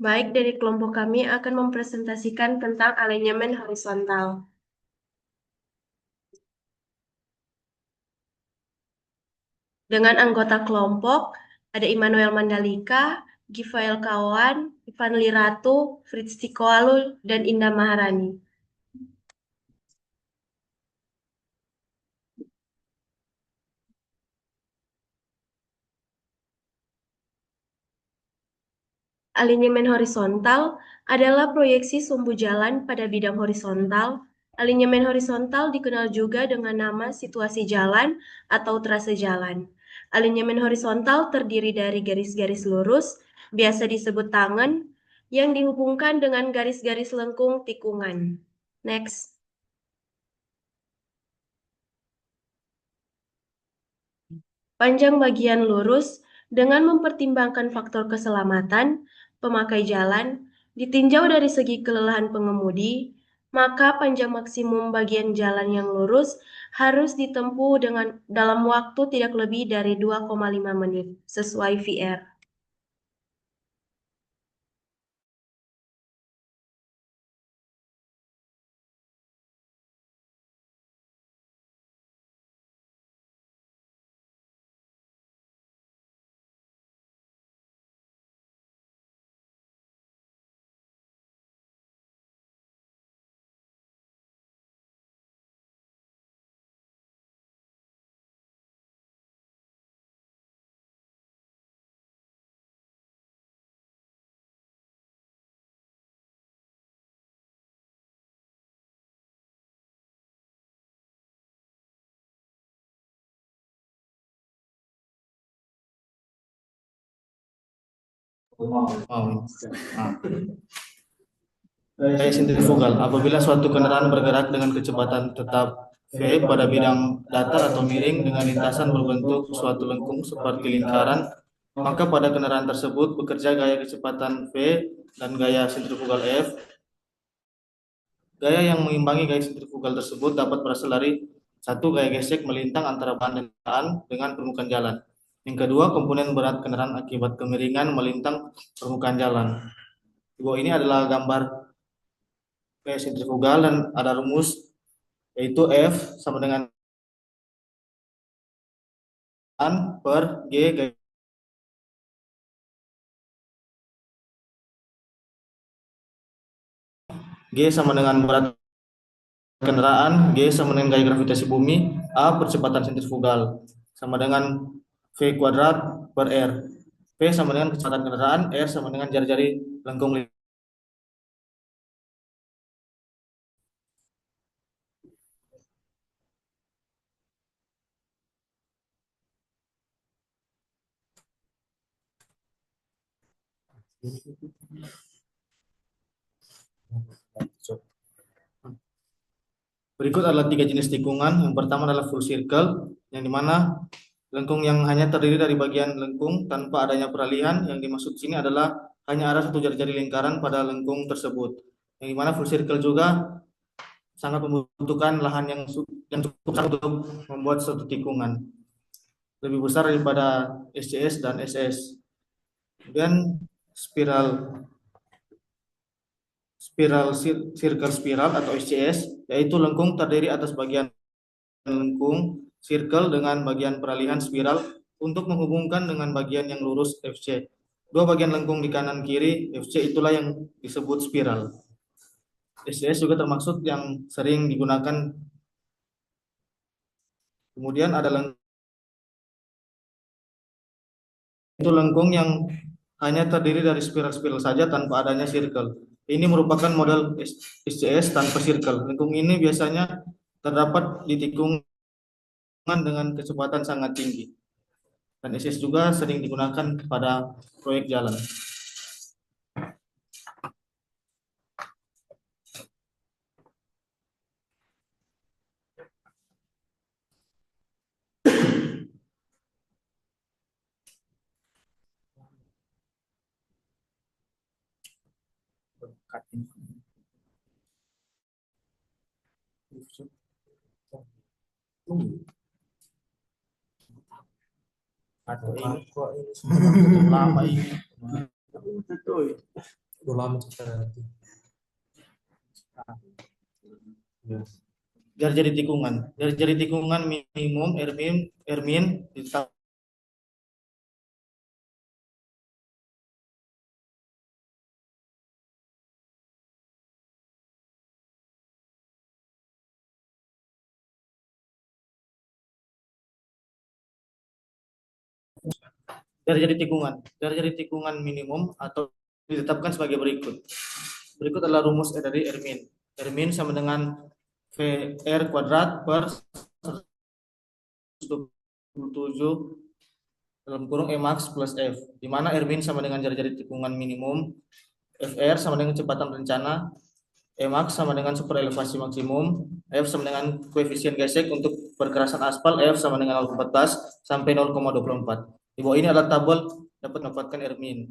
Baik, dari kelompok kami akan mempresentasikan tentang alinyemen horizontal. Dengan anggota kelompok, ada Immanuel Mandalika, Givael Kawan, Ivan Liratu, Fritz Tikoalul, dan Indah Maharani. Alinyemen horizontal adalah proyeksi sumbu jalan pada bidang horizontal. Alinyemen horizontal dikenal juga dengan nama situasi jalan atau trase jalan. Alinyemen horizontal terdiri dari garis-garis lurus, biasa disebut tangen, yang dihubungkan dengan garis-garis lengkung tikungan. Next. Panjang bagian lurus dengan mempertimbangkan faktor keselamatan pemakai jalan ditinjau dari segi kelelahan pengemudi, maka panjang maksimum bagian jalan yang lurus harus ditempuh dengan dalam waktu tidak lebih dari 2,5 menit sesuai VR. Gaya sentrifugal. Apabila suatu kendaraan bergerak dengan kecepatan tetap V pada bidang datar atau miring dengan lintasan berbentuk suatu lengkung seperti lingkaran, maka pada kendaraan tersebut bekerja gaya kecepatan V dan gaya sentrifugal F. Gaya yang mengimbangi gaya sentrifugal tersebut dapat berasal dari satu, gaya gesek melintang antara bahan dan kendaraan dengan permukaan jalan. Yang kedua, komponen berat kendaraan akibat kemiringan melintang permukaan jalan. Di bawah ini adalah gambar gaya sentrifugal dan ada rumus yaitu F sama dengan N per G gaya. G sama dengan berat kendaraan, G sama dengan gaya gravitasi bumi, A percepatan sentrifugal sama dengan V kuadrat per R. P sama dengan kecepatan kendaraan, R sama dengan jari-jari lengkung. Berikut adalah 3 jenis tikungan. Yang pertama adalah full circle, yang dimana lengkung yang hanya terdiri dari bagian lengkung tanpa adanya peralihan. Yang dimaksud sini adalah hanya ada satu jari-jari lingkaran pada lengkung tersebut. Yang dimana full circle juga sangat membutuhkan lahan yang cukup besar untuk membuat suatu tikungan, lebih besar daripada SCS dan SS. Kemudian spiral circle spiral atau SCS, yaitu lengkung terdiri atas bagian lengkung circle dengan bagian peralihan spiral untuk menghubungkan dengan bagian yang lurus FC. Dua bagian lengkung di kanan kiri FC itulah yang disebut spiral. SCS juga termasuk yang sering digunakan. Kemudian ada lengkung yang hanya terdiri dari spiral-spiral saja tanpa adanya circle. Ini merupakan model SCS tanpa circle. Lengkung ini biasanya terdapat di tikungan dengan kecepatan sangat tinggi. Dan SCS juga sering digunakan pada proyek jalan. Atau ini lama ini. Udah lama cerita nanti. Ya. Jari-jari tikungan. Jari-jari tikungan minimum Ermin ditetapkan jari-jari tikungan. Jari-jari tikungan minimum atau ditetapkan sebagai berikut. Berikut adalah rumus dari Ermin. Ermin sama dengan VR kuadrat per 127 dalam kurung Emax plus F, di mana Ermin sama dengan jari-jari tikungan minimum, FR sama dengan kecepatan rencana, Emax sama dengan super elevasi maksimum, F sama dengan koefisien gesek untuk perkerasan aspal, F sama dengan 0,14 sampai 0,24. Di bawah ini adalah tabel dapat mendapatkan Ermin.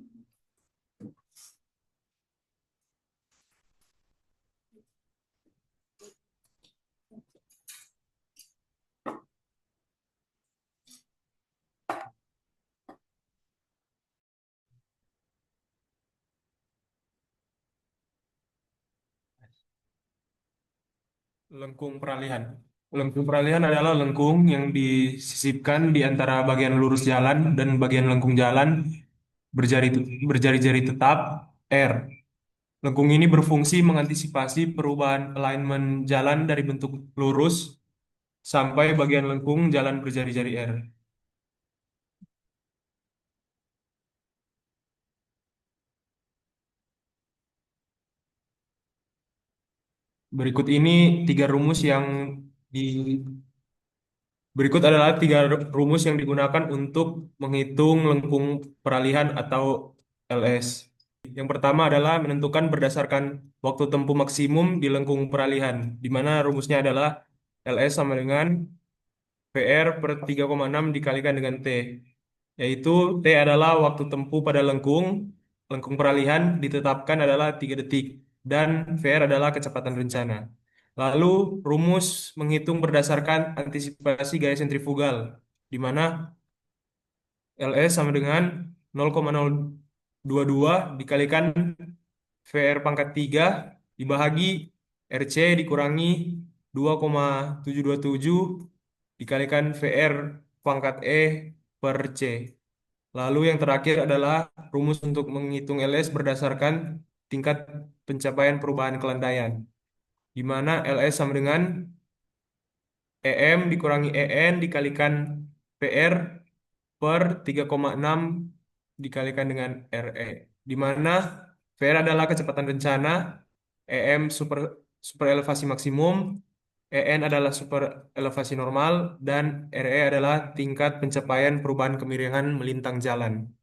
Lengkung peralihan. Lengkung peralihan adalah lengkung yang disisipkan di antara bagian lurus jalan dan bagian lengkung jalan berjari berjari-jari tetap R. Lengkung ini berfungsi mengantisipasi perubahan alignment jalan dari bentuk lurus sampai bagian lengkung jalan berjari-jari R. Berikut ini tiga rumus yang di Berikut adalah tiga rumus yang digunakan untuk menghitung lengkung peralihan atau LS. Yang pertama adalah menentukan berdasarkan waktu tempuh maksimum di lengkung peralihan, di mana rumusnya adalah LS sama dengan PR per 3,6 dikalikan dengan T, yaitu T adalah waktu tempuh pada lengkung peralihan ditetapkan adalah 3 detik, dan VR adalah kecepatan rencana. Lalu rumus menghitung berdasarkan antisipasi gaya sentrifugal, di mana LS sama dengan 0,022 dikalikan VR pangkat 3 dibagi RC dikurangi 2,727 dikalikan VR pangkat E per C. Lalu yang terakhir adalah rumus untuk menghitung LS berdasarkan tingkat pencapaian perubahan kelandaian, di mana LS sama dengan EM dikurangi EN dikalikan PR per 3,6 dikalikan dengan RE, di mana VR adalah kecepatan rencana, EM super elevasi maksimum, EN adalah super elevasi normal, dan RE adalah tingkat pencapaian perubahan kemiringan melintang jalan.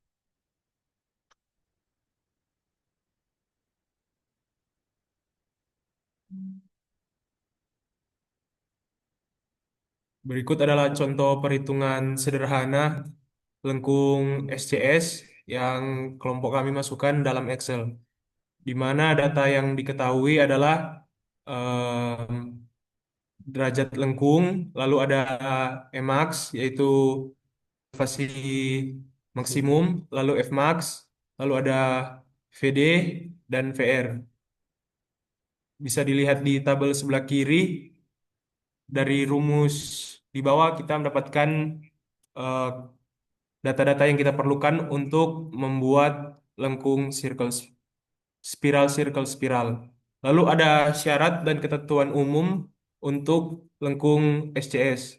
Berikut adalah contoh perhitungan sederhana lengkung SCS yang kelompok kami masukkan dalam Excel, di mana data yang diketahui adalah em, derajat lengkung, lalu ada Emax, yaitu elevasi maksimum, lalu Fmax, lalu ada VD, dan VR. Bisa dilihat di tabel sebelah kiri, dari rumus di bawah kita mendapatkan eh, data-data yang kita perlukan untuk membuat lengkung spiral. Lalu ada syarat dan ketentuan umum untuk lengkung SCS,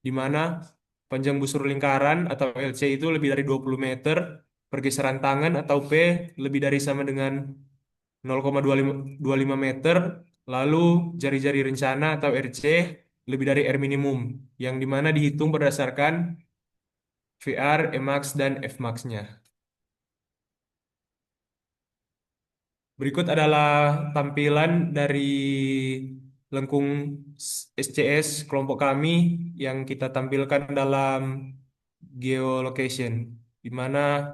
di mana panjang busur lingkaran atau LC itu lebih dari 20 meter, pergeseran tangan atau P lebih dari sama dengan 0,25 meter, lalu jari-jari rencana atau RC lebih dari R minimum, yang dimana dihitung berdasarkan VR, Emax, dan Fmax-nya. Berikut adalah tampilan dari lengkung SCS kelompok kami yang kita tampilkan dalam geolocation, di mana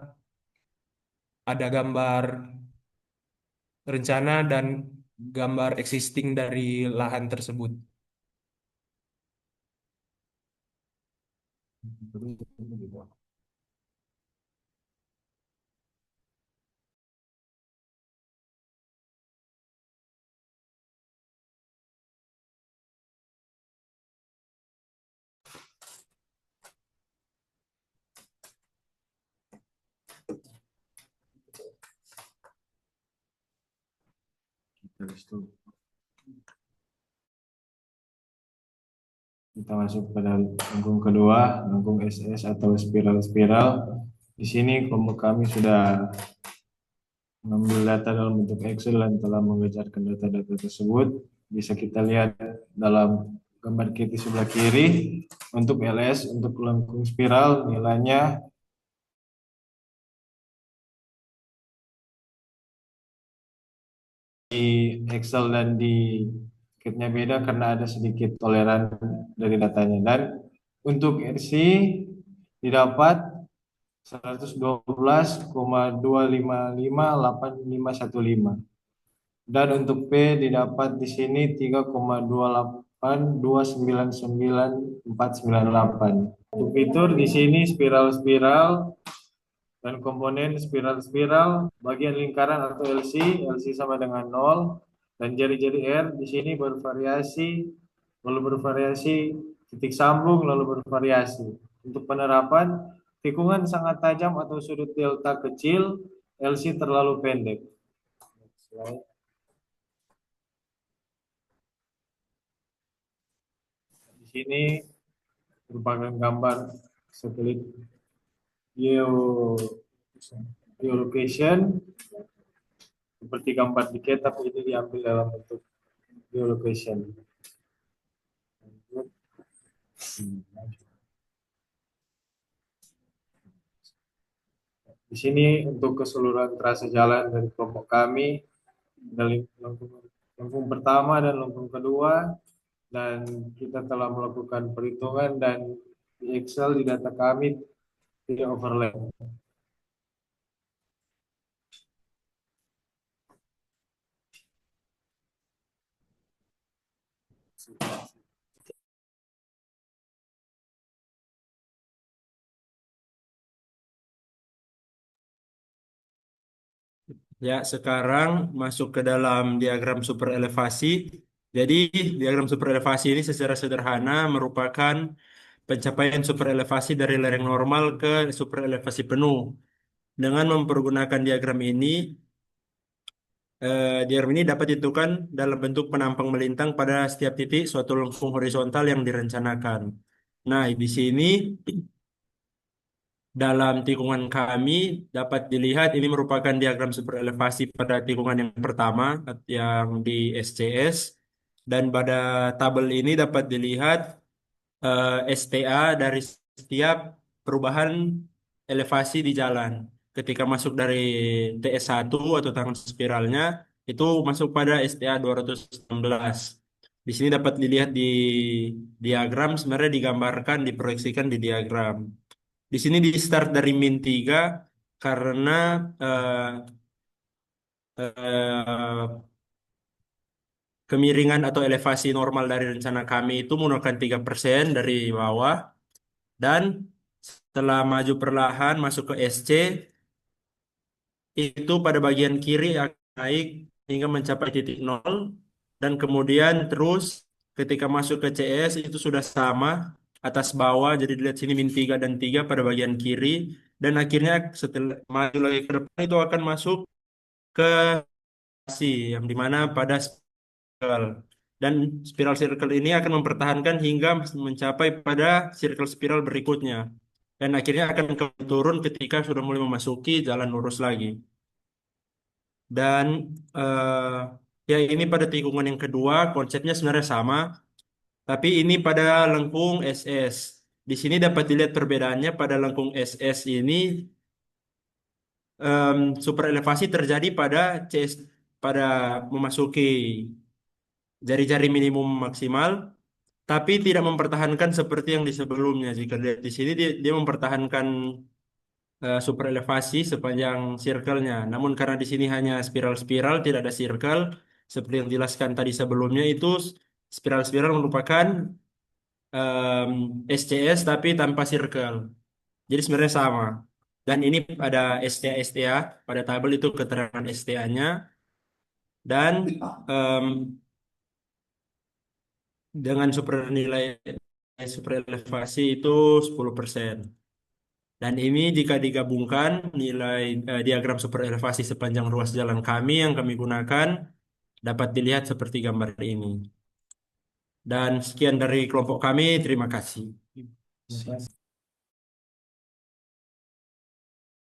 ada gambar rencana dan gambar existing dari lahan tersebut. Kita masuk pada lengkung kedua, lengkung SS atau spiral-spiral. Di sini kelompok kami sudah mengambil data dalam bentuk Excel dan telah mengejarkan data-data tersebut. Bisa kita lihat dalam gambar kita sebelah kiri. Untuk LS, untuk lengkung spiral, nilainya di Excel dan di kitnya beda karena ada sedikit toleran dari datanya. Dan untuk RC didapat 112,2558515. Dan untuk P didapat di sini 3,28299,498. Untuk fitur di sini spiral-spiral dan komponen spiral-spiral, bagian lingkaran atau LC sama dengan 0, dan jari-jari R di sini bervariasi, lalu bervariasi, titik sambung, lalu bervariasi. Untuk penerapan, tikungan sangat tajam atau sudut delta kecil, LC terlalu pendek. Di sini merupakan gambar satelit geolocation seperti gambar di tapi ini diambil dalam bentuk geolocation. Di sini untuk keseluruhan trase jalan dari kelompok kami dari lengkung pertama dan lengkung kedua, dan kita telah melakukan perhitungan dan di Excel di data kami tidak overlap. Ya, sekarang masuk ke dalam diagram super elevasi. Jadi, diagram super elevasi ini secara sederhana merupakan pencapaian super elevasi dari lereng normal ke super elevasi penuh. Dengan mempergunakan diagram ini dapat ditentukan dalam bentuk penampang melintang pada setiap titik suatu lengkung horizontal yang direncanakan. Nah, di sini dalam tikungan kami dapat dilihat ini merupakan diagram super elevasi pada tikungan yang pertama yang di SCS, dan pada tabel ini dapat dilihat STA dari setiap perubahan elevasi di jalan. Ketika masuk dari TS1 atau tangan spiralnya itu masuk pada STA 216. Di sini dapat dilihat di diagram, sebenarnya digambarkan, diproyeksikan di diagram. Di sini di start dari -3 karena eh, eh, kemiringan atau elevasi normal dari rencana kami itu menggunakan 3% dari bawah, dan setelah maju perlahan masuk ke SC itu pada bagian kiri akan naik hingga mencapai titik nol, dan kemudian terus ketika masuk ke CS itu sudah sama atas bawah, jadi dilihat sini -3 dan 3 pada bagian kiri, dan akhirnya setelah maju lagi ke depan itu akan masuk ke si yang dimana pada spiral, dan spiral circle ini akan mempertahankan hingga mencapai pada circle spiral berikutnya, dan akhirnya akan turun ketika sudah mulai memasuki jalan lurus lagi. Dan ya ini pada tikungan yang kedua konsepnya sebenarnya sama, tapi ini pada lengkung SS. Di sini dapat dilihat perbedaannya. Pada lengkung SS ini super elevasi terjadi pada CS, pada memasuki jari-jari minimum maksimal, tapi tidak mempertahankan seperti yang di sebelumnya. Jika dilihat di sini dia mempertahankan super elevasi sepanjang circle-nya. Namun karena di sini hanya spiral-spiral, tidak ada circle, seperti yang dijelaskan tadi sebelumnya, itu spiral-spiral merupakan SCS tapi tanpa circle. Jadi sebenarnya sama. Dan ini ada STA, pada tabel itu keterangan STA-nya. Dan em, dengan nilai super elevasi itu 10%. Dan ini jika digabungkan nilai diagram super elevasi sepanjang ruas jalan kami yang kami gunakan dapat dilihat seperti gambar ini. Dan sekian dari kelompok kami, terima kasih.